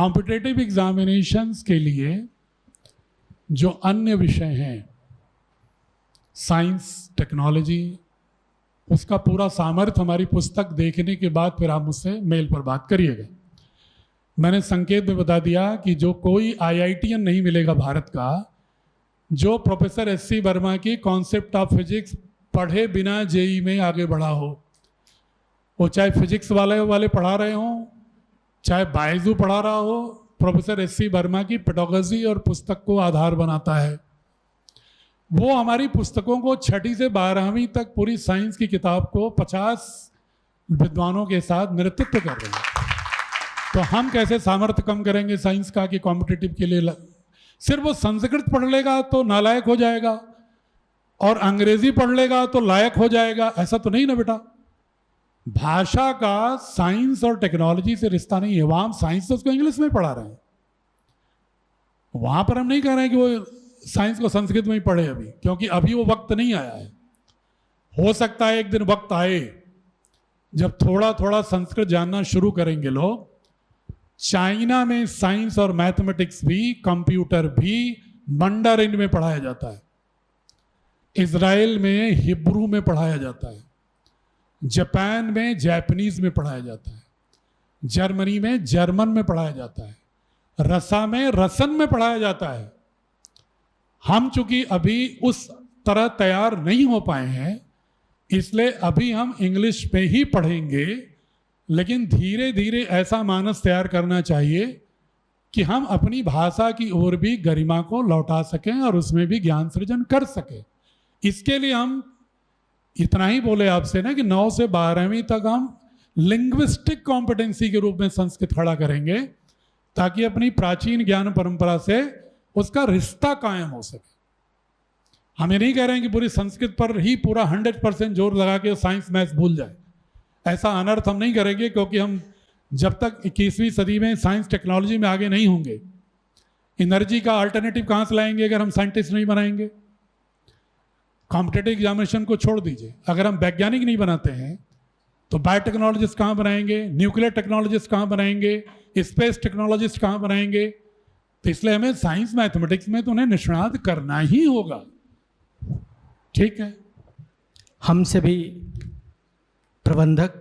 Competitive examinations के लिए जो अन्य विषय हैं, साइंस, टेक्नोलॉजी, उसका पूरा सामर्थ्य हमारी पुस्तक देखने के बाद फिर आप मुझसे मेल पर बात करिएगा। मैंने संकेत में बता दिया कि जो कोई IITian नहीं मिलेगा भारत का जो प्रोफेसर SC वर्मा की कॉन्सेप्ट ऑफ फिजिक्स पढ़े बिना JEE में आगे बढ़ा हो। वो चाहे फिजिक्स वाले पढ़ा रहे हों, चाहे बायजू पढ़ा रहा हो, प्रोफेसर SC वर्मा की पेडागोजी और पुस्तक को आधार बनाता है। वो हमारी पुस्तकों को 6ठी से 12वीं तक पूरी साइंस की किताब को 50 विद्वानों के साथ नेतृत्व कर रहे हैं। तो हम कैसे सामर्थ्य कम करेंगे साइंस का कि कॉम्पिटिटिव के लिए सिर्फ वो संस्कृत पढ़ लेगा तो नालायक हो जाएगा और अंग्रेजी पढ़ लेगा तो लायक हो जाएगा, ऐसा तो नहीं ना बेटा। भाषा का साइंस और टेक्नोलॉजी से रिश्ता नहीं है। वहां हम साइंस तो उसको इंग्लिश में पढ़ा रहे हैं, वहां पर हम नहीं कह रहे हैं कि वो साइंस को संस्कृत में ही पढ़े अभी, क्योंकि अभी वो वक्त नहीं आया है। हो सकता है एक दिन वक्त आए जब थोड़ा थोड़ा संस्कृत जानना शुरू करेंगे लोग। चाइना में साइंस और मैथमेटिक्स भी, कंप्यूटर भी मंडारिन में पढ़ाया जाता है। इजराइल में हिब्रू में पढ़ाया जाता है। जापान में जापानीज में पढ़ाया जाता है। जर्मनी में जर्मन में पढ़ाया जाता है। रसा में रसन में पढ़ाया जाता है। हम चूंकि अभी उस तरह तैयार नहीं हो पाए हैं, इसलिए अभी हम इंग्लिश में ही पढ़ेंगे, लेकिन धीरे धीरे ऐसा मानस तैयार करना चाहिए कि हम अपनी भाषा की ओर भी गरिमा को लौटा सकें और उसमें भी ज्ञान सृजन कर सकें। इसके लिए हम इतना ही बोले आपसे ना कि 9 से 12वीं तक हम लिंग्विस्टिक कॉम्पिटेंसी के रूप में संस्कृत खड़ा करेंगे, ताकि अपनी प्राचीन ज्ञान परंपरा से उसका रिश्ता कायम हो सके। हम ये नहीं कह रहे हैं कि पूरी संस्कृत पर ही पूरा 100% जोर लगा के साइंस मैथ्स भूल जाए। ऐसा अनर्थ हम नहीं करेंगे, क्योंकि हम जब तक 21वीं सदी में साइंस टेक्नोलॉजी में आगे नहीं होंगे, एनर्जी का अल्टरनेटिव कहाँ से लाएंगे अगर हम साइंटिस्ट नहीं बनाएंगे। कॉम्पिटिटिव एग्जामिनेशन को छोड़ दीजिए, अगर हम वैज्ञानिक नहीं बनाते हैं तो बायोटेक्नोलॉजिस्ट कहाँ बनाएंगे, न्यूक्लियर टेक्नोलॉजिस्ट कहाँ बनाएंगे, स्पेस टेक्नोलॉजिस्ट कहाँ बनाएंगे। तो इसलिए हमें साइंस मैथमेटिक्स में तो उन्हें निष्णात करना ही होगा। ठीक है। हमसे भी प्रबंधक,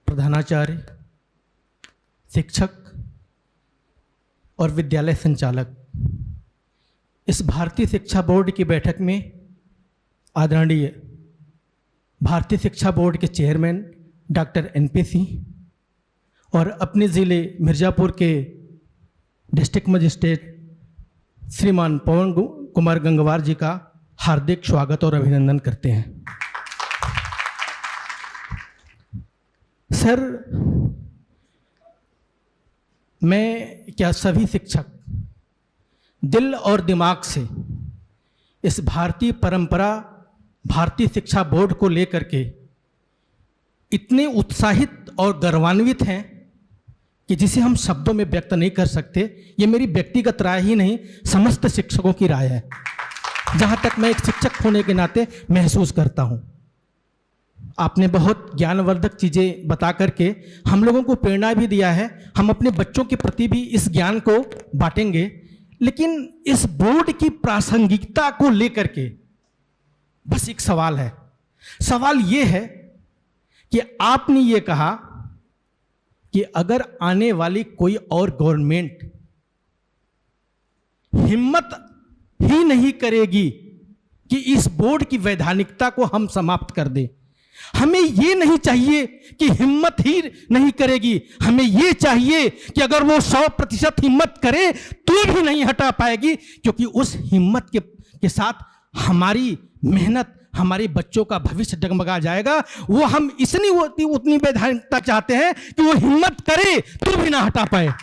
प्रधानाचार्य, शिक्षक और विद्यालय संचालक इस भारतीय शिक्षा बोर्ड की बैठक में आदरणीय भारतीय शिक्षा बोर्ड के चेयरमैन डॉक्टर NP सिंह और अपने ज़िले मिर्ज़ापुर के डिस्ट्रिक्ट मजिस्ट्रेट श्रीमान पवन कुमार गंगवार जी का हार्दिक स्वागत और अभिनंदन करते हैं। सर, मैं क्या सभी शिक्षक दिल और दिमाग से इस भारतीय परंपरा, भारतीय शिक्षा बोर्ड को लेकर के इतने उत्साहित और गर्वान्वित हैं कि जिसे हम शब्दों में व्यक्त नहीं कर सकते। ये मेरी व्यक्तिगत राय ही नहीं, समस्त शिक्षकों की राय है, जहाँ तक मैं एक शिक्षक होने के नाते महसूस करता हूँ। आपने बहुत ज्ञानवर्धक चीज़ें बता करके हम लोगों को प्रेरणा भी दिया है। हम अपने बच्चों के प्रति भी इस ज्ञान को बांटेंगे, लेकिन इस बोर्ड की प्रासंगिकता को लेकर के बस एक सवाल है। सवाल ये है कि आपने ये कहा कि अगर आने वाली कोई और गवर्नमेंट हिम्मत ही नहीं करेगी कि इस बोर्ड की वैधानिकता को हम समाप्त कर दें, हमें ये नहीं चाहिए कि हिम्मत ही नहीं करेगी, हमें ये चाहिए कि अगर वो 100% हिम्मत करे तो भी नहीं हटा पाएगी, क्योंकि उस हिम्मत के साथ हमारी मेहनत, हमारे बच्चों का भविष्य डगमगा जाएगा। वो हम इसलिए उतनी वैधानिकता चाहते हैं कि वो हिम्मत करे तो भी ना हटा पाए,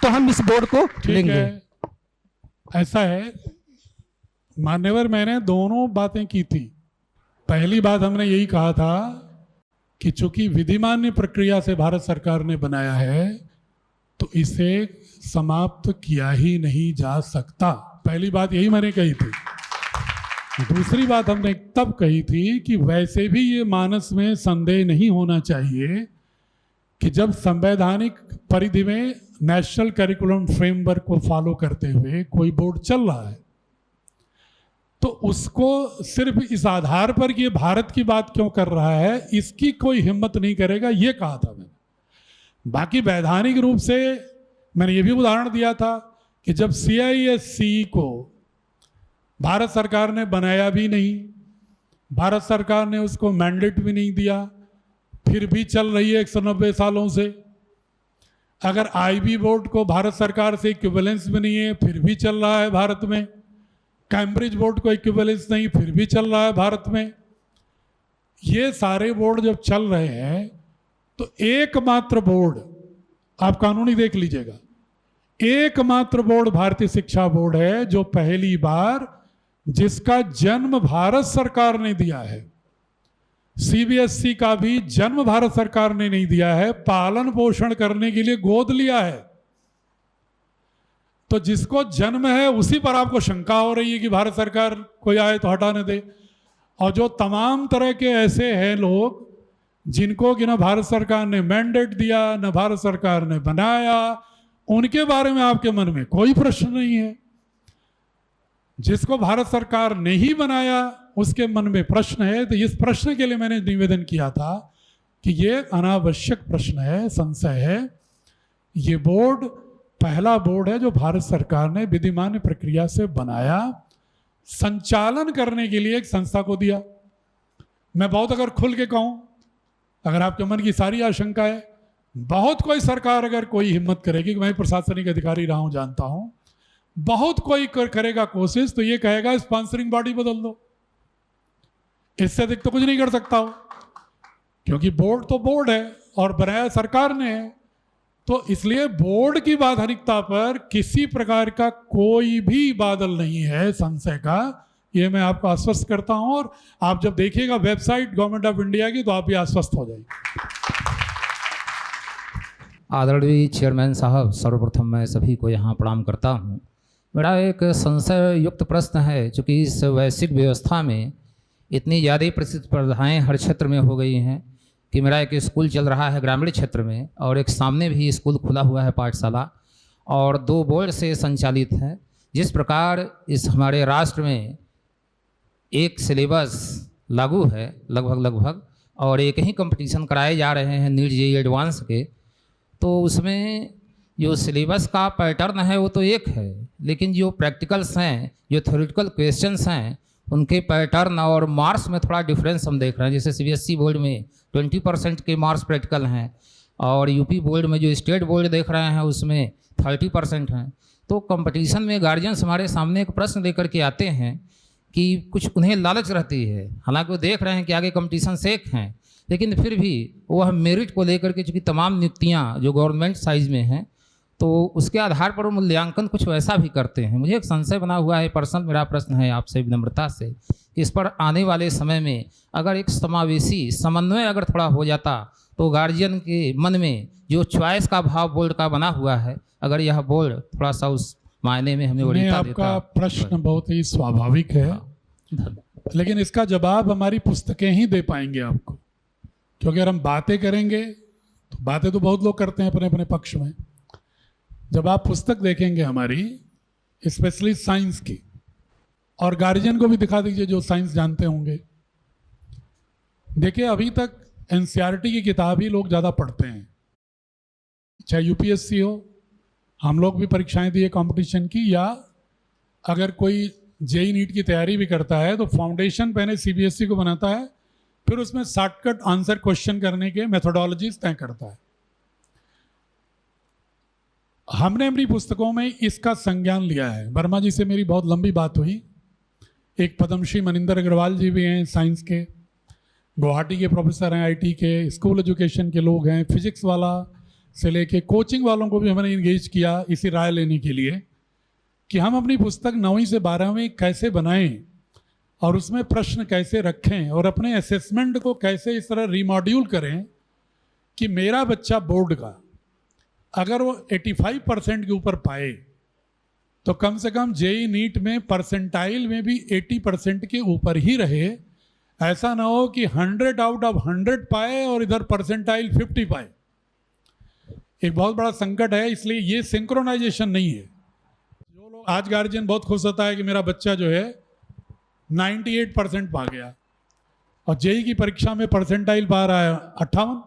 तो हम इस बोर्ड को लेंगे। ऐसा है मान्यवर, मैंने दोनों बातें की थी। पहली बात हमने यही कहा था कि चूंकि विधिमान्य प्रक्रिया से भारत सरकार ने बनाया है तो इसे समाप्त किया ही नहीं जा सकता। पहली बात यही मैंने कही थी। दूसरी बात हमने तब कही थी कि वैसे भी ये मानस में संदेह नहीं होना चाहिए कि जब संवैधानिक परिधि में नेशनल करिकुलम फ्रेमवर्क को फॉलो करते हुए कोई बोर्ड चल रहा है तो उसको सिर्फ इस आधार पर कि ये भारत की बात क्यों कर रहा है इसकी कोई हिम्मत नहीं करेगा, ये कहा था मैंने। बाकी वैधानिक रूप से मैंने ये भी उदाहरण दिया था कि जब CISC को भारत सरकार ने बनाया भी नहीं, भारत सरकार ने उसको मैंडेट भी नहीं दिया, फिर भी चल रही है 190 सालों से। अगर IB बोर्ड को भारत सरकार से इक्विवेलेंस भी नहीं है फिर भी चल रहा है भारत में, कैम्ब्रिज बोर्ड को इक्विवेलेंस नहीं फिर भी चल रहा है भारत में। ये सारे बोर्ड जब चल रहे हैं तो एकमात्र बोर्ड, आप कानूनी देख लीजिएगा, एकमात्र बोर्ड भारतीय शिक्षा बोर्ड है जो पहली बार जिसका जन्म भारत सरकार ने दिया है। CBSE का भी जन्म भारत सरकार ने नहीं दिया है, पालन पोषण करने के लिए गोद लिया है। तो जिसको जन्म है उसी पर आपको शंका हो रही है कि भारत सरकार कोई आए तो हटाने दे। और जो तमाम तरह के ऐसे हैं लोग जिनको कि ना भारत सरकार ने मैंडेट दिया न भारत सरकार ने बनाया, उनके बारे में आपके मन में कोई प्रश्न नहीं है। जिसको भारत सरकार ने ही बनाया उसके मन में प्रश्न है। तो इस प्रश्न के लिए मैंने निवेदन किया था कि ये अनावश्यक प्रश्न है, संशय है। ये बोर्ड पहला बोर्ड है जो भारत सरकार ने विधिमान्य प्रक्रिया से बनाया, संचालन करने के लिए एक संस्था को दिया। मैं बहुत अगर खुल के कहूं, अगर आपके मन की सारी आशंका है, बहुत कोई सरकार अगर कोई हिम्मत करेगी, कि मैं प्रशासनिक अधिकारी रहा हूं जानता हूं, बहुत कोई करेगा कोशिश तो ये कहेगा स्पॉन्सरिंग बॉडी बदल दो, इससे अधिक तो कुछ नहीं कर सकता हो, क्योंकि बोर्ड तो बोर्ड है और बनाया सरकार ने है। तो इसलिए बोर्ड की वैधानिकता पर किसी प्रकार का कोई भी बादल नहीं है संशय का, ये मैं आपको आश्वस्त करता हूं। और आप जब देखिएगा वेबसाइट गवर्नमेंट ऑफ इंडिया की तो आप भी आश्वस्त हो जाएंगे। आदरणीय चेयरमैन साहब, सर्वप्रथम मैं सभी को यहाँ प्रणाम करता हूँ। मेरा एक संशय युक्त प्रश्न है, चूँकि इस वैश्विक व्यवस्था में इतनी ज़्यादा प्रतिस्पर्धाएँ हर क्षेत्र में हो गई हैं कि मेरा एक स्कूल चल रहा है ग्रामीण क्षेत्र में और एक सामने भी स्कूल खुला हुआ है पाठशाला, और 2 बोर्ड से संचालित है। जिस प्रकार इस हमारे राष्ट्र में एक सिलेबस लागू है लगभग और एक ही कंपटीशन कराए जा रहे हैं नीट JEE एडवांस के, तो उसमें जो सिलेबस का पैटर्न है वो तो एक है, लेकिन जो प्रैक्टिकल्स हैं, जो थ्योरेटिकल क्वेश्चंस हैं, उनके पैटर्न और मार्क्स में थोड़ा डिफरेंस हम देख रहे हैं। जैसे CBSE बोर्ड में 20% के मार्क्स प्रैक्टिकल हैं और UP बोर्ड में जो स्टेट बोर्ड देख रहे हैं उसमें 30% हैं। तो कंपटीशन में गार्जियंस हमारे सामने एक प्रश्न लेकर के आते हैं कि कुछ उन्हें लालच रहती है, हालांकि वो देख रहे हैं कि आगे कंपटीशन सेक हैं, लेकिन फिर भी वह मेरिट को लेकर के, चूँकि तमाम नियुक्तियाँ जो गवर्नमेंट साइज में हैं, तो उसके आधार पर वो मूल्यांकन कुछ वैसा भी करते हैं। मुझे एक संशय बना हुआ है, पर्सनल मेरा प्रश्न है आपसे विनम्रता से, कि इस पर आने वाले समय में अगर एक समावेशी समन्वय अगर थोड़ा हो जाता तो गार्जियन के मन में जो चॉइस का भाव बोर्ड का बना हुआ है, अगर यह बोर्ड थोड़ा सा उस मायने में हमें वरीयता देता। आपका प्रश्न बहुत ही स्वाभाविक है, लेकिन इसका जवाब हमारी पुस्तकें ही दे पाएंगे आपको, क्योंकि अगर हम बातें करेंगे तो बातें तो बहुत लोग करते हैं अपने अपने पक्ष में। जब आप पुस्तक देखेंगे हमारी, स्पेशली साइंस की, और गार्जियन को भी दिखा दीजिए जो साइंस जानते होंगे। देखिए, अभी तक NCERT की किताब ही लोग ज़्यादा पढ़ते हैं, चाहे UPSC हो, हम लोग भी परीक्षाएं दिए कंपटीशन की, या अगर कोई JEE नीट की तैयारी भी करता है तो फाउंडेशन पहले CBSE को बनाता है, फिर उसमें शॉर्टकट आंसर क्वेश्चन करने के मेथोडोलॉजीज तय करता है। हमने अपनी पुस्तकों में इसका संज्ञान लिया है। वर्मा जी से मेरी बहुत लंबी बात हुई, एक पद्मश्री मनिंदर अग्रवाल जी भी हैं साइंस के, गुवाहाटी के प्रोफेसर हैं IT के, स्कूल एजुकेशन के लोग हैं, फिजिक्स वाला से लेके कोचिंग वालों को भी हमने इंगेज किया इसी राय लेने के लिए कि हम अपनी पुस्तक 9वीं से 12वीं कैसे बनाएं और उसमें प्रश्न कैसे रखें और अपने असेसमेंट को कैसे इस तरह रिमॉड्यूल करें कि मेरा बच्चा बोर्ड का अगर वो 85% के ऊपर पाए तो कम से कम JEE नीट में परसेंटाइल में भी 80% के ऊपर ही रहे। ऐसा ना हो कि 100 आउट ऑफ 100 पाए और इधर परसेंटाइल 50 पाए, एक बहुत बड़ा संकट है, इसलिए ये सिंक्रोनाइजेशन नहीं है। जो लोग आज गार्जियन बहुत खुश होता है कि मेरा बच्चा जो है 98% पा गया और जेई की परीक्षा में परसेंटाइल पा रहा है 58,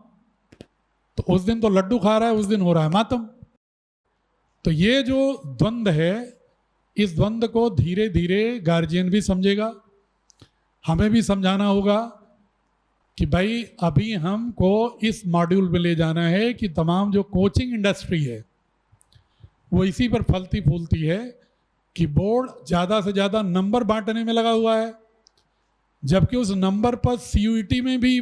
तो उस दिन तो लड्डू खा रहा है, उस दिन हो रहा है मातम। तो ये जो द्वंद्व है, इस द्वंद्व को धीरे धीरे गार्जियन भी समझेगा, हमें भी समझाना होगा कि भाई अभी हमको इस मॉड्यूल में ले जाना है कि तमाम जो कोचिंग इंडस्ट्री है वो इसी पर फलती फूलती है कि बोर्ड ज़्यादा से ज़्यादा नंबर बांटने में लगा हुआ है, जबकि उस नंबर पर सीयूईटी में भी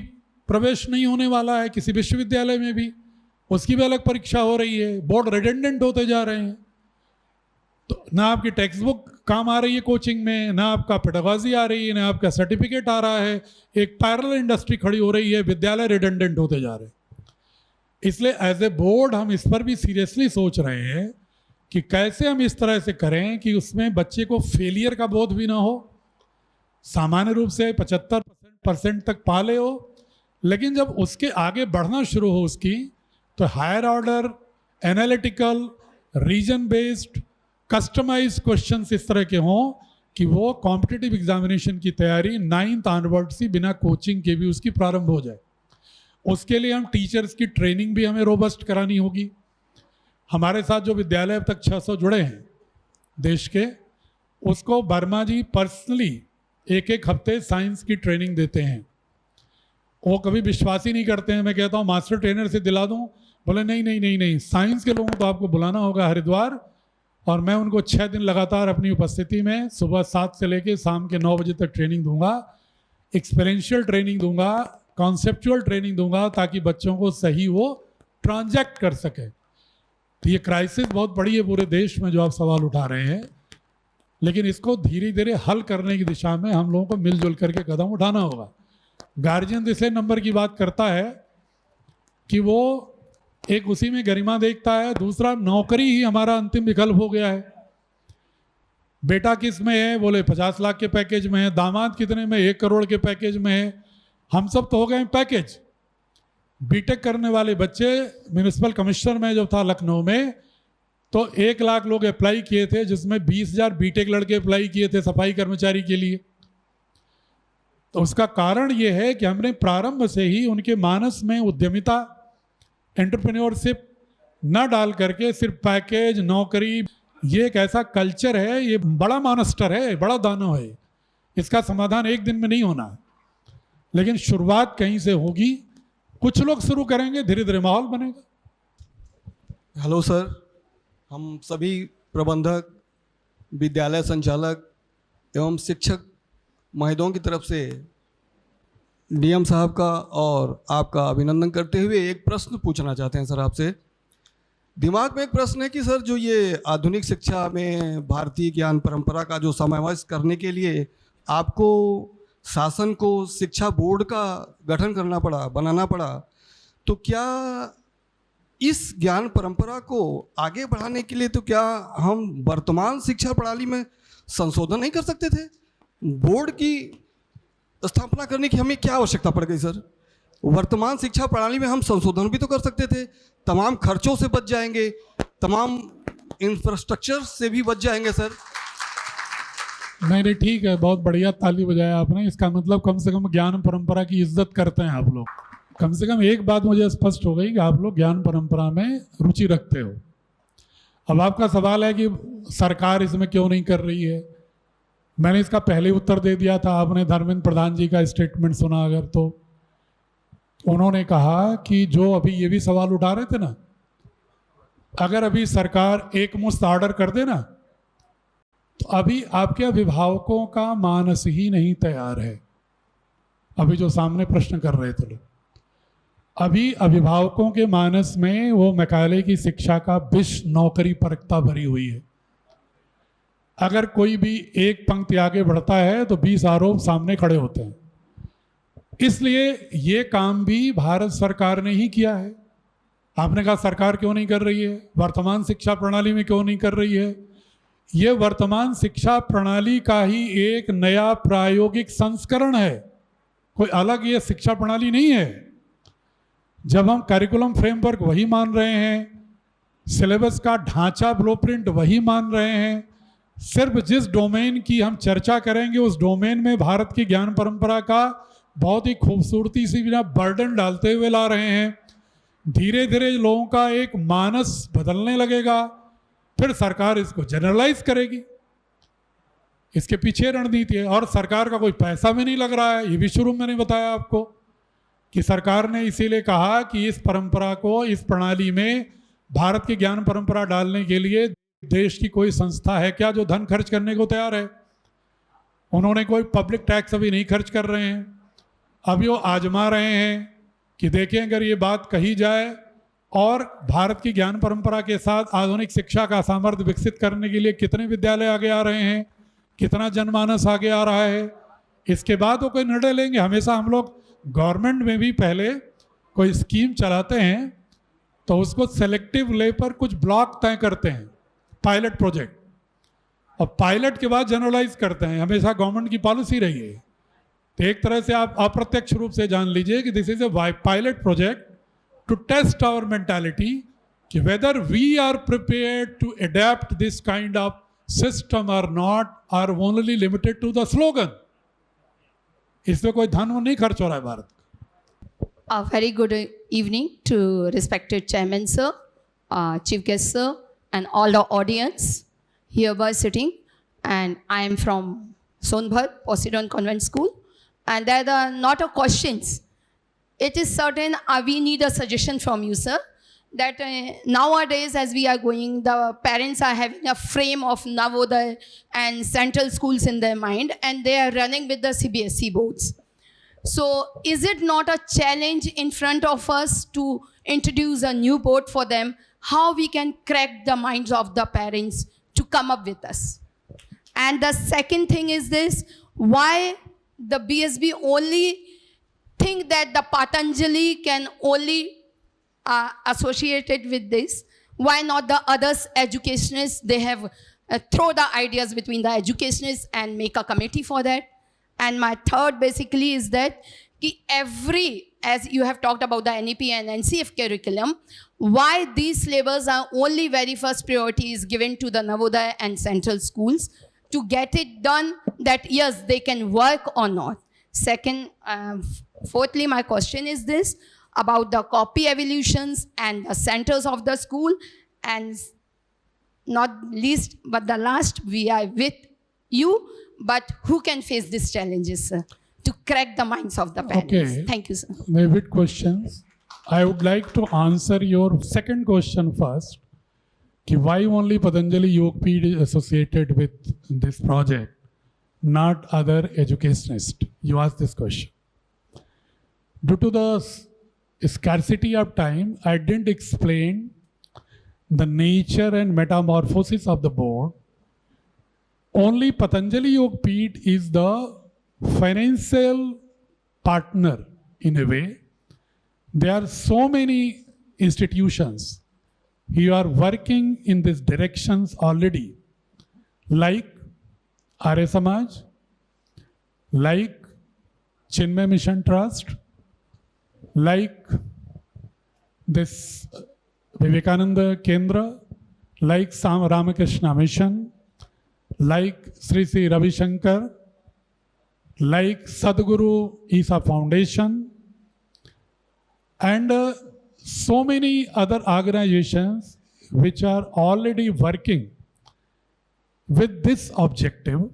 प्रवेश नहीं होने वाला है, किसी विश्वविद्यालय में भी उसकी भी अलग परीक्षा हो रही है। बोर्ड रिडंडेंट होते जा रहे हैं, तो ना आपकी टेक्स्ट बुक काम आ रही है कोचिंग में, ना आपका पेडागॉजी आ रही है, ना आपका सर्टिफिकेट आ रहा है। एक पैरेलल इंडस्ट्री खड़ी हो रही है, विद्यालय रिडंडेंट होते जा रहे हैं। इसलिए एज ए बोर्ड हम इस पर भी सीरियसली सोच रहे हैं कि कैसे हम इस तरह से करें कि उसमें बच्चे को फेलियर का बोध भी ना हो, सामान्य रूप से 75% तक पा ले हो, लेकिन जब उसके आगे बढ़ना शुरू हो उसकी, तो higher order, analytical, reason based, customise questions इस तरह के हों कि वो कॉम्पिटिटिव एग्जामिनेशन की तैयारी 9th ऑनवर्ड से बिना कोचिंग के भी उसकी प्रारंभ हो जाए। उसके लिए हम टीचर्स की ट्रेनिंग भी हमें रोबस्ट करानी होगी। हमारे साथ जो विद्यालय अब तक 600 जुड़े हैं देश के, उसको वर्मा जी पर्सनली एक हफ्ते साइंस की ट्रेनिंग देते हैं। वो कभी विश्वास ही नहीं करते हैं। मैं कहता हूँ मास्टर ट्रेनर से दिला दूँ, बोले नहीं नहीं नहीं नहीं, साइंस के लोगों को आपको बुलाना होगा हरिद्वार, और मैं उनको 6 दिन लगातार अपनी उपस्थिति में सुबह 7 से लेकर शाम के 9 बजे तक ट्रेनिंग दूंगा, एक्सपीरियंशियल ट्रेनिंग दूंगा, कॉन्सेप्चुअल ट्रेनिंग दूंगा, ताकि बच्चों को सही वो ट्रांजैक्ट कर सके। तो ये क्राइसिस बहुत बड़ी है पूरे देश में जो आप सवाल उठा रहे हैं, लेकिन इसको धीरे धीरे हल करने की दिशा में हम लोगों को मिलजुल करके कदम उठाना होगा। गार्जियन इसलिए नंबर की बात करता है कि वो एक उसी में गरिमा देखता है, दूसरा नौकरी ही हमारा अंतिम विकल्प हो गया है। बेटा किस में है, बोले 50 लाख के पैकेज में है, दामाद कितने में, 1 करोड़ के पैकेज में है। हम सब तो हो गए पैकेज। बीटेक करने वाले बच्चे, म्यूनिसिपल कमिश्नर में जब था लखनऊ में, तो 1 लाख लोग अप्लाई किए थे, जिसमें 20,000 बीटेक लड़के अप्लाई किए थे सफाई कर्मचारी के लिए। तो उसका कारण ये है कि हमने प्रारंभ से ही उनके मानस में उद्यमिता, एंटरप्रेन्योरशिप न डाल करके सिर्फ पैकेज, नौकरी, ये एक ऐसा कल्चर है, ये बड़ा मॉन्स्टर है, बड़ा दानव है। इसका समाधान एक दिन में नहीं होना है, लेकिन शुरुआत कहीं से होगी। कुछ लोग शुरू करेंगे, धीरे धीरे माहौल बनेगा। हेलो सर, हम सभी प्रबंधक, विद्यालय संचालक एवं शिक्षक महोदयों की तरफ से डीएम साहब का और आपका अभिनंदन करते हुए एक प्रश्न पूछना चाहते हैं सर आपसे। दिमाग में एक प्रश्न है कि सर, जो ये आधुनिक शिक्षा में भारतीय ज्ञान परंपरा का जो समावेश करने के लिए आपको शासन को शिक्षा बोर्ड का गठन करना पड़ा, बनाना पड़ा, तो क्या इस ज्ञान परंपरा को आगे बढ़ाने के लिए तो क्या हम वर्तमान शिक्षा प्रणाली में संशोधन नहीं कर सकते थे? बोर्ड की स्थापना करने की हमें क्या आवश्यकता पड़ गई सर? वर्तमान शिक्षा प्रणाली में हम संशोधन भी तो कर सकते थे, तमाम खर्चों से बच जाएंगे, तमाम इंफ्रास्ट्रक्चर से भी बच जाएंगे सर। नहीं, ठीक है, बहुत बढ़िया, ताली बजाया आपने। इसका मतलब कम से कम ज्ञान परंपरा की इज्जत करते हैं आप लोग। कम से कम एक बात मुझे स्पष्ट हो गई कि आप लोग ज्ञान परंपरा में रुचि रखते हो। अब आपका सवाल है कि सरकार इसमें क्यों नहीं कर रही है। मैंने इसका पहले उत्तर दे दिया था, आपने धर्मेंद्र प्रधान जी का स्टेटमेंट सुना अगर, तो उन्होंने कहा कि जो अभी ये भी सवाल उठा रहे थे ना, अगर अभी सरकार एक मुश्त ऑर्डर कर दे ना, तो अभी आपके अभिभावकों का मानस ही नहीं तैयार है। अभी जो सामने प्रश्न कर रहे थे लोग, अभी अभिभावकों के मानस में वो मैकाले की शिक्षा का विष नौकरी परकता भरी हुई है। अगर कोई भी एक पंक्ति आगे बढ़ता है तो 20 आरोप सामने खड़े होते हैं। इसलिए ये काम भी भारत सरकार ने ही किया है। आपने कहा सरकार क्यों नहीं कर रही है, वर्तमान शिक्षा प्रणाली में क्यों नहीं कर रही है? ये वर्तमान शिक्षा प्रणाली का ही एक नया प्रायोगिक संस्करण है, कोई अलग ये शिक्षा प्रणाली नहीं है। जब हम करिकुलम फ्रेमवर्क वही मान रहे हैं, सिलेबस का ढांचा ब्लूप्रिंट वही मान रहे हैं। सिर्फ जिस डोमेन की हम चर्चा करेंगे उस डोमेन में भारत की ज्ञान परंपरा का बहुत ही खूबसूरती से बिना बर्डन डालते हुए ला रहे हैं। धीरे धीरे लोगों का एक मानस बदलने लगेगा, फिर सरकार इसको जनरलाइज करेगी। इसके पीछे रणनीति है और सरकार का कोई पैसा भी नहीं लग रहा है। ये भी शुरू में मैंने बताया आपको कि सरकार ने इसीलिए कहा कि इस परंपरा को, इस प्रणाली में भारत की ज्ञान परंपरा डालने के लिए देश की कोई संस्था है क्या जो धन खर्च करने को तैयार है। उन्होंने कोई पब्लिक टैक्स अभी नहीं खर्च कर रहे हैं। अभी वो आजमा रहे हैं कि देखें अगर ये बात कही जाए और भारत की ज्ञान परंपरा के साथ आधुनिक शिक्षा का सामर्थ्य विकसित करने के लिए कितने विद्यालय आगे आ रहे हैं, कितना जनमानस आगे आ रहा है, इसके बाद वो कोई निर्णय लेंगे। हमेशा हम लोग गवर्नमेंट में भी पहले कोई स्कीम चलाते हैं तो उसको सेलेक्टिव ले पर कुछ ब्लॉक तय करते हैं, पायलट प्रोजेक्ट, और पायलट के बाद जनरलाइज करते हैं। हमेशा गवर्नमेंट की पॉलिसी रही है। तो एक तरह से आप अप्रत्यक्ष रूप से जान लीजिए कि this is a pilot project to test our mentality कि whether we are prepared to adapt this kind of system और not, are only limited to the slogan. इसमें कोई धन नहीं खर्च हो रहा है भारत का। A very good evening to respected Chairman Sir, Chief Guest Sir, and all the audience hereby sitting. And I am from Sonbhar, Poseidon Convent School. And there are not a questions. It is certain we need a suggestion from you, sir, that nowadays as we are going, the parents are having a frame of Navodaya and central schools in their mind, and they are running with the CBSE boards. So is it not a challenge in front of us to introduce a new board for them? How we can crack the minds of the parents to come up with us? And the second thing is this: why the BSB only think that the Patanjali can only associated with this? Why not the others educationists? They have throw the ideas between the educationists and make a committee for that. And my third basically is that as you have talked about the NEP and NCF curriculum, why these syllabus are only very first priority is given to the Navodaya and central schools to get it done, that yes, they can work or not. Second, fourthly, my question is this about the copy evolutions and the centers of the school, and not least but the last, we are with you, but who can face these challenges, sir, to crack the minds of the parents? Okay. Thank you, sir. Maybe questions. I would like to answer your second question first. कि why only Patanjali Yogpith is associated with this project, not other educationists? You asked this question. Due to the scarcity of time, I didn't explain the nature and metamorphosis of the board. Only Patanjali Yogpith is the financial partner in a way. There are so many institutions who are working in these directions already, like Arya Samaj, like Chinmay Mission Trust, like this Vivekananda Kendra, like Sam Ramakrishna Mission, like Sri Sri Ravi Shankar, like Sadhguru Isa Foundation, and so many other organizations which are already working with this objective,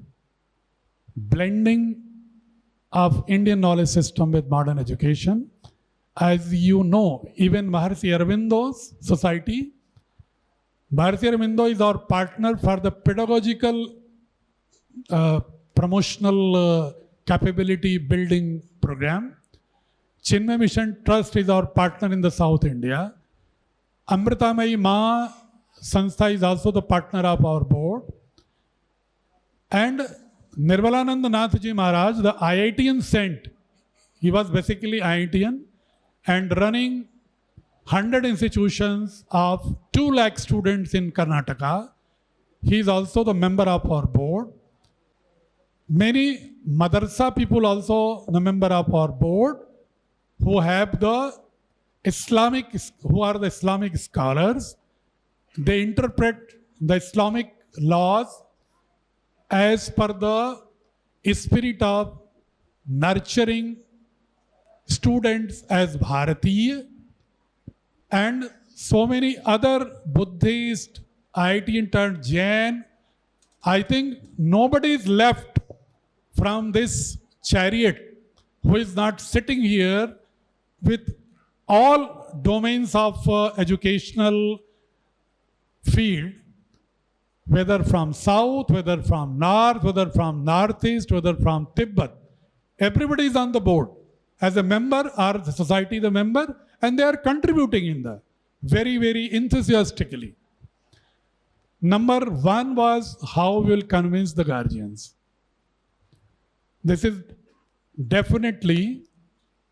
blending of Indian knowledge system with modern education. As you know, even Maharshi Aurobindo's society, Maharshi Aurobindo is our partner for the pedagogical promotional capability building program. Chinmay Mission Trust is our partner in the South India. Amritamayi Ma Sanstha is also the partner of our board. And Nirmalanand Nath Ji Maharaj, the IITian saint, he was basically IITian and running 100 institutions of 2 lakh students in Karnataka. He is also the member of our board. Many madrasa people also the member of our board who have the Islamic, who are the Islamic scholars, they interpret the Islamic laws as per the spirit of nurturing students as Bharatiya, and so many other Buddhist, IIT turned Jain. I think nobody is left from this chariot who is not sitting here with all domains of educational field, whether from south, whether from north, whether from northeast, whether from Tibet. Everybody is on the board as a member, or the society the member, and they are contributing in the very, very enthusiastically. Number one was how we will convince the guardians. This is definitely,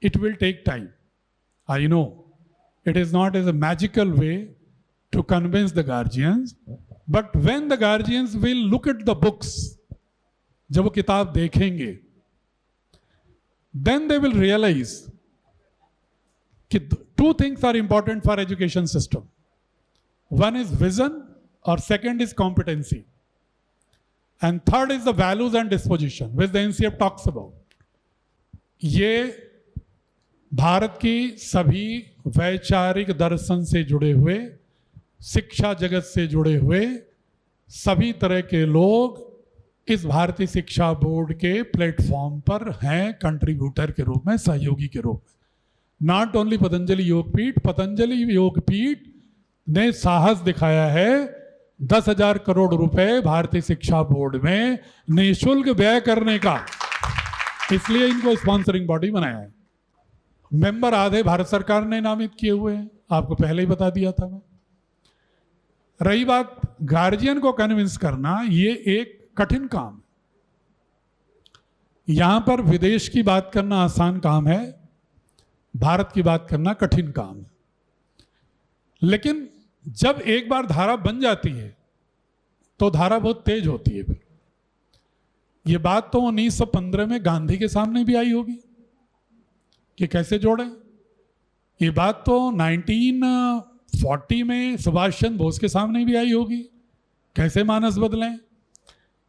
it will take time. I know it is not as a magical way to convince the guardians, but when the guardians will look at the books, जब वो किताब देखेंगे, then they will realize that two things are important for education system. One is vision, or second is competency, and third is the values and disposition, which the NCF talks about. ये भारत की सभी वैचारिक दर्शन से जुड़े हुए, शिक्षा जगत से जुड़े हुए सभी तरह के लोग इस भारतीय शिक्षा बोर्ड के प्लेटफॉर्म पर हैं, कंट्रीब्यूटर के रूप में, सहयोगी के रूप में. नॉट ओनली पतंजलि योगपीठ, पतंजलि योगपीठ ने साहस दिखाया है 10,000 करोड़ रुपए भारतीय शिक्षा बोर्ड में निःशुल्क व्यय करने का, इसलिए इनको स्पॉन्सरिंग बॉडी बनाया है. मेंबर आधे भारत सरकार ने नामित किए हुए हैं, आपको पहले ही बता दिया था मैं. रही बात गार्जियन को कन्विंस करना, ये एक कठिन काम है. यहां पर विदेश की बात करना आसान काम है, भारत की बात करना कठिन काम है. लेकिन जब एक बार धारा बन जाती है तो धारा बहुत तेज होती है. फिर ये बात तो 1915 में गांधी के सामने भी आई होगी कि कैसे जोड़ें. ये बात तो 1940 में सुभाष चंद्र बोस के सामने भी आई होगी, कैसे मानस बदलें.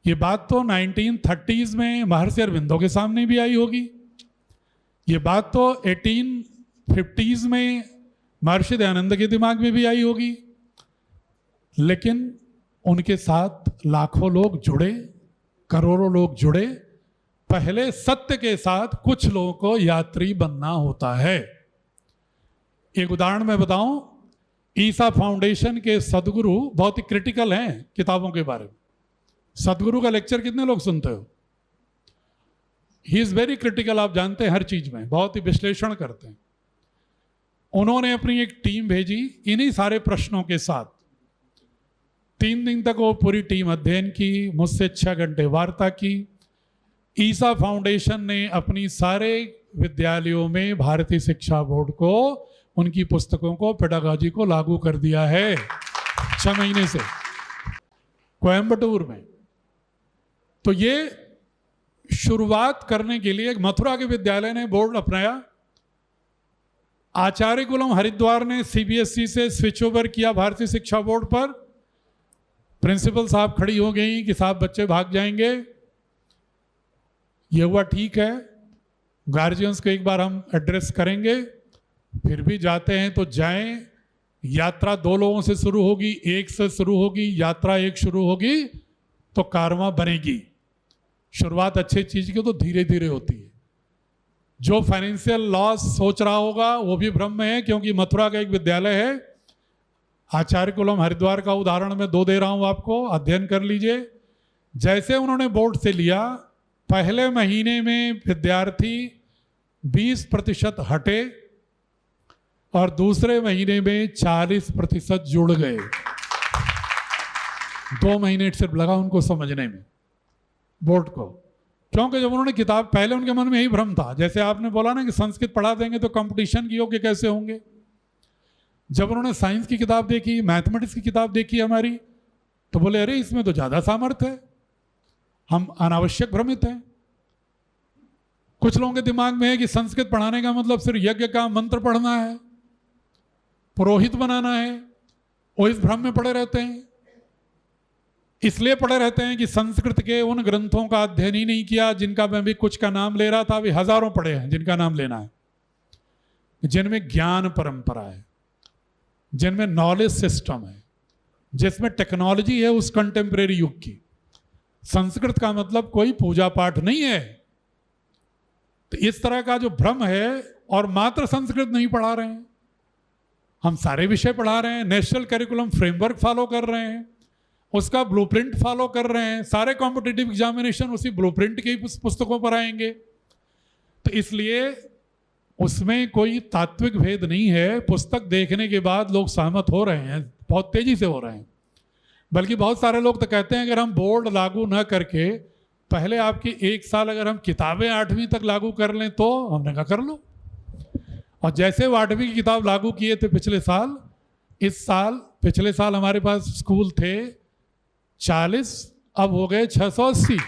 ये बात तो 1930s में महर्षि अरविंदो के सामने भी आई होगी. ये बात तो 1850s में महर्षि दयानंद के दिमाग में भी आई होगी. लेकिन उनके साथ लाखों लोग जुड़े, करोड़ों लोग जुड़े. पहले सत्य के साथ कुछ लोगों को यात्री बनना होता है. एक उदाहरण मैं बताऊं, ईसा फाउंडेशन के सदगुरु बहुत ही क्रिटिकल हैं किताबों के बारे में. सदगुरु का लेक्चर कितने लोग सुनते हो? ही इज वेरी क्रिटिकल, आप जानते हैं, हर चीज में बहुत ही विश्लेषण करते हैं. उन्होंने अपनी एक टीम भेजी इन्हीं सारे प्रश्नों के साथ. 3 दिन तक वो पूरी टीम अध्ययन की, मुझसे 6 घंटे वार्ता की. ईसा फाउंडेशन ने अपनी सारे विद्यालयों में भारतीय शिक्षा बोर्ड को, उनकी पुस्तकों को, पेडागॉजी को लागू कर दिया है 6 महीने से कोयम्बटूर में. तो ये शुरुआत करने के लिए एक मथुरा के विद्यालय ने बोर्ड अपनाया. आचार्य कुलम हरिद्वार ने सीबीएसई से स्विच ओवर किया भारतीय शिक्षा बोर्ड पर. प्रिंसिपल साहब खड़ी हो गई कि साहब बच्चे भाग जाएंगे. ये हुआ, ठीक है, गार्जियंस को एक बार हम एड्रेस करेंगे, फिर भी जाते हैं तो जाएं. यात्रा 2 लोगों से शुरू होगी, 1 से शुरू होगी. यात्रा 1 शुरू होगी तो कारवां बनेगी. शुरुआत अच्छी चीज की तो धीरे धीरे होती है. जो फाइनेंशियल लॉस सोच रहा होगा वो भी भ्रम में है, क्योंकि मथुरा का एक विद्यालय है. आचार्य कुलम हरिद्वार का उदाहरण मैं 2 दे रहा हूं आपको, अध्ययन कर लीजिए. जैसे उन्होंने बोर्ड से लिया, पहले महीने में विद्यार्थी 20% हटे और दूसरे महीने में 40% जुड़ गए. 2 महीने सिर्फ लगा उनको समझने में बोर्ड को. क्योंकि जब उन्होंने किताब, पहले उनके मन में यही भ्रम था, जैसे आपने बोला ना कि संस्कृत पढ़ा देंगे तो कंपटीशन की योग्य कैसे होंगे. जब उन्होंने साइंस की किताब देखी, मैथमेटिक्स की किताब देखी हमारी, तो बोले अरे इसमें तो ज़्यादा सामर्थ्य है, हम अनावश्यक भ्रमित हैं. कुछ लोगों के दिमाग में है कि संस्कृत पढ़ाने का मतलब सिर्फ यज्ञ का मंत्र पढ़ना है, पुरोहित बनाना है. वो इस भ्रम में पड़े रहते हैं, इसलिए पड़े रहते हैं कि संस्कृत के उन ग्रंथों का अध्ययन ही नहीं किया जिनका मैं भी कुछ का नाम ले रहा था। अभी हजारों पढ़े हैं जिनका नाम लेना है, जिनमें ज्ञान परंपरा है, जिनमें नॉलेज सिस्टम है, जिसमें टेक्नोलॉजी है उस कंटेम्परेरी युग की। संस्कृत का मतलब कोई पूजा पाठ नहीं है। तो इस तरह का जो भ्रम है, और मात्र संस्कृत नहीं पढ़ा रहे हैं, हम सारे विषय पढ़ा रहे हैं, नेशनल करिकुलम फ्रेमवर्क फॉलो कर रहे हैं, उसका ब्लूप्रिंट फॉलो कर रहे हैं, सारे कॉम्पिटिटिव एग्जामिनेशन उसी ब्लूप्रिंट के ही पुस्तकों पर आएंगे। तो इसलिए उसमें कोई तात्विक भेद नहीं है। पुस्तक देखने के बाद लोग सहमत हो रहे हैं, बहुत तेजी से हो रहे हैं। बल्कि बहुत सारे लोग तो कहते हैं अगर हम बोर्ड लागू न करके पहले आपकी 1 साल अगर हम किताबें 8वीं तक लागू कर लें तो। हमने कहा कर लो। और जैसे वो 8वीं की किताब लागू किए थे पिछले साल, इस साल, पिछले साल हमारे पास स्कूल थे 40, अब हो गए 680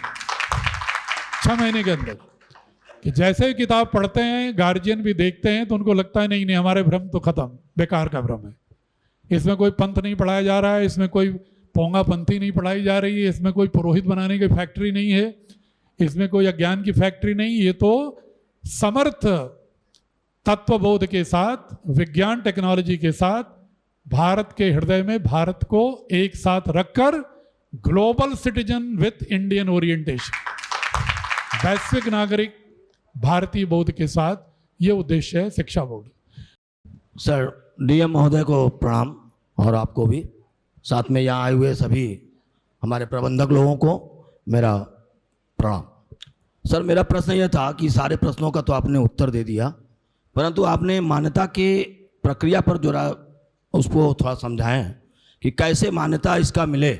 6 महीने के अंदर। कि जैसे ही किताब पढ़ते हैं, गार्जियन भी देखते हैं, तो उनको लगता है नहीं नहीं हमारे भ्रम तो खत्म, बेकार का भ्रम है, इसमें कोई पंथ नहीं पढ़ाया जा रहा है, इसमें कोई पोंगा पंथी नहीं पढ़ाई जा रही है, इसमें कोई पुरोहित बनाने की फैक्ट्री नहीं है, इसमें कोई अज्ञान की फैक्ट्री नहीं। ये तो समर्थ तत्वबोध के साथ, विज्ञान टेक्नोलॉजी के साथ, भारत के हृदय में भारत को एक साथ रखकर global citizen with Indian orientation, वैश्विक नागरिक भारतीय बोध के साथ, ये उद्देश्य है शिक्षा बोर्ड। सर, डीएम महोदय को प्रणाम, और आपको भी, साथ में यहाँ आए हुए सभी हमारे प्रबंधक लोगों को मेरा प्रणाम। सर, मेरा प्रश्न यह था कि सारे प्रश्नों का तो आपने उत्तर दे दिया, परंतु आपने मान्यता के प्रक्रिया पर जरा उसको थोड़ा समझाएं कि कैसे मान्यता इसका मिले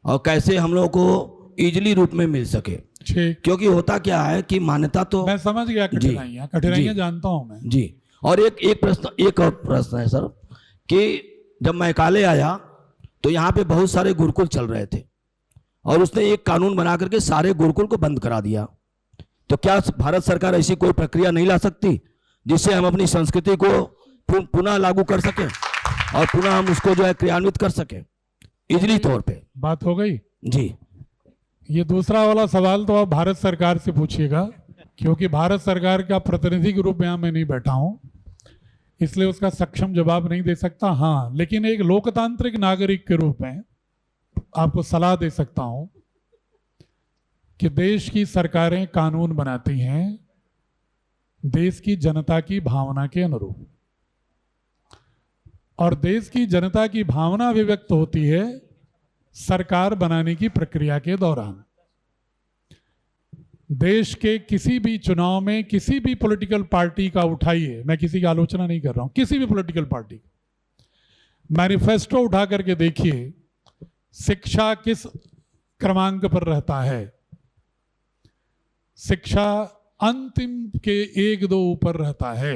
और कैसे हम लोगों को ईजिली रूप में मिल सके। ठीक, क्योंकि होता क्या है कि मान्यता तो मैं समझ गया कठिनाइयाँ जानता हूँ मैं जी। और एक और प्रश्न है सर, कि जब मैं मेघालय आया तो यहाँ पे बहुत सारे गुरुकुल चल रहे थे, और उसने एक कानून बना करके सारे गुरुकुल को बंद करा दिया। तो क्या भारत सरकार ऐसी कोई प्रक्रिया नहीं ला सकती जिससे हम अपनी संस्कृति को पुनः लागू कर सकें और पुनः हम उसको जो है क्रियान्वित कर सकें इजली तौर पे? बात हो गई जी। ये दूसरा वाला सवाल तो आप भारत सरकार से पूछिएगा, क्योंकि भारत सरकार का प्रतिनिधि के रूप में यहाँ मैं नहीं बैठा हूँ, इसलिए उसका सक्षम जवाब नहीं दे सकता। हाँ, लेकिन एक लोकतांत्रिक नागरिक के रूप में आपको सलाह दे सकता हूँ कि देश की सरकारें कानून बनाती हैं देश की जनता की भावना के अनुरूप, और देश की जनता की भावना अभिव्यक्त होती है सरकार बनाने की प्रक्रिया के दौरान। देश के किसी भी चुनाव में किसी भी पॉलिटिकल पार्टी का उठाइए, मैं किसी की आलोचना नहीं कर रहा हूं, किसी भी पॉलिटिकल पार्टी मैनिफेस्टो उठा करके देखिए, शिक्षा किस क्रमांक पर रहता है। शिक्षा अंतिम के 1-2 ऊपर रहता है।